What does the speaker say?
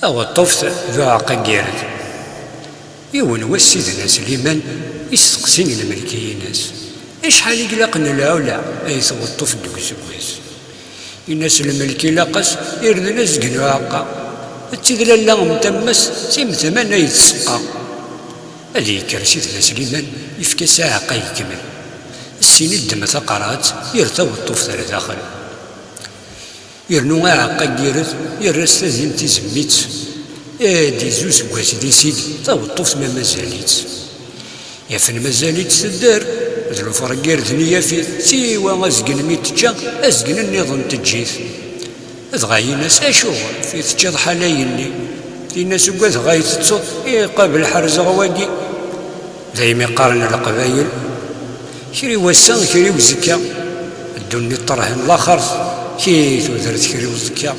أو الطفت ذو عقاقيرد يون سيدنا سليمان يستقسين الملكيين ناس إشحال يقلق العلا أي توطف دوك سواس الناس الملكي لاقص يردنا زقنو عقا التذلال لهم تمس ثمان يتسقى هذه كرسيدنا سليمان يفكى ساعة يكمل السين الدم ثقرات يرتوى الطفت داخل يرنو عقا يرد يرس تزين تزميت دي زوز كواس دي سيدي طاو الطفت ما مازاليت يفن مازاليت تدار ذلو فرقير ثنيا في سيوا أزقن ميتجا أزقن النظام تجيث ذغاي ناس أشوغ في تجد حلايني في ناس وقاذ غاية تصد يقابل حرز غواقي زي ما يقارن القبايل شري وسان شري وزكا الدنيا طرح الآخر كي تودرت كري وزكا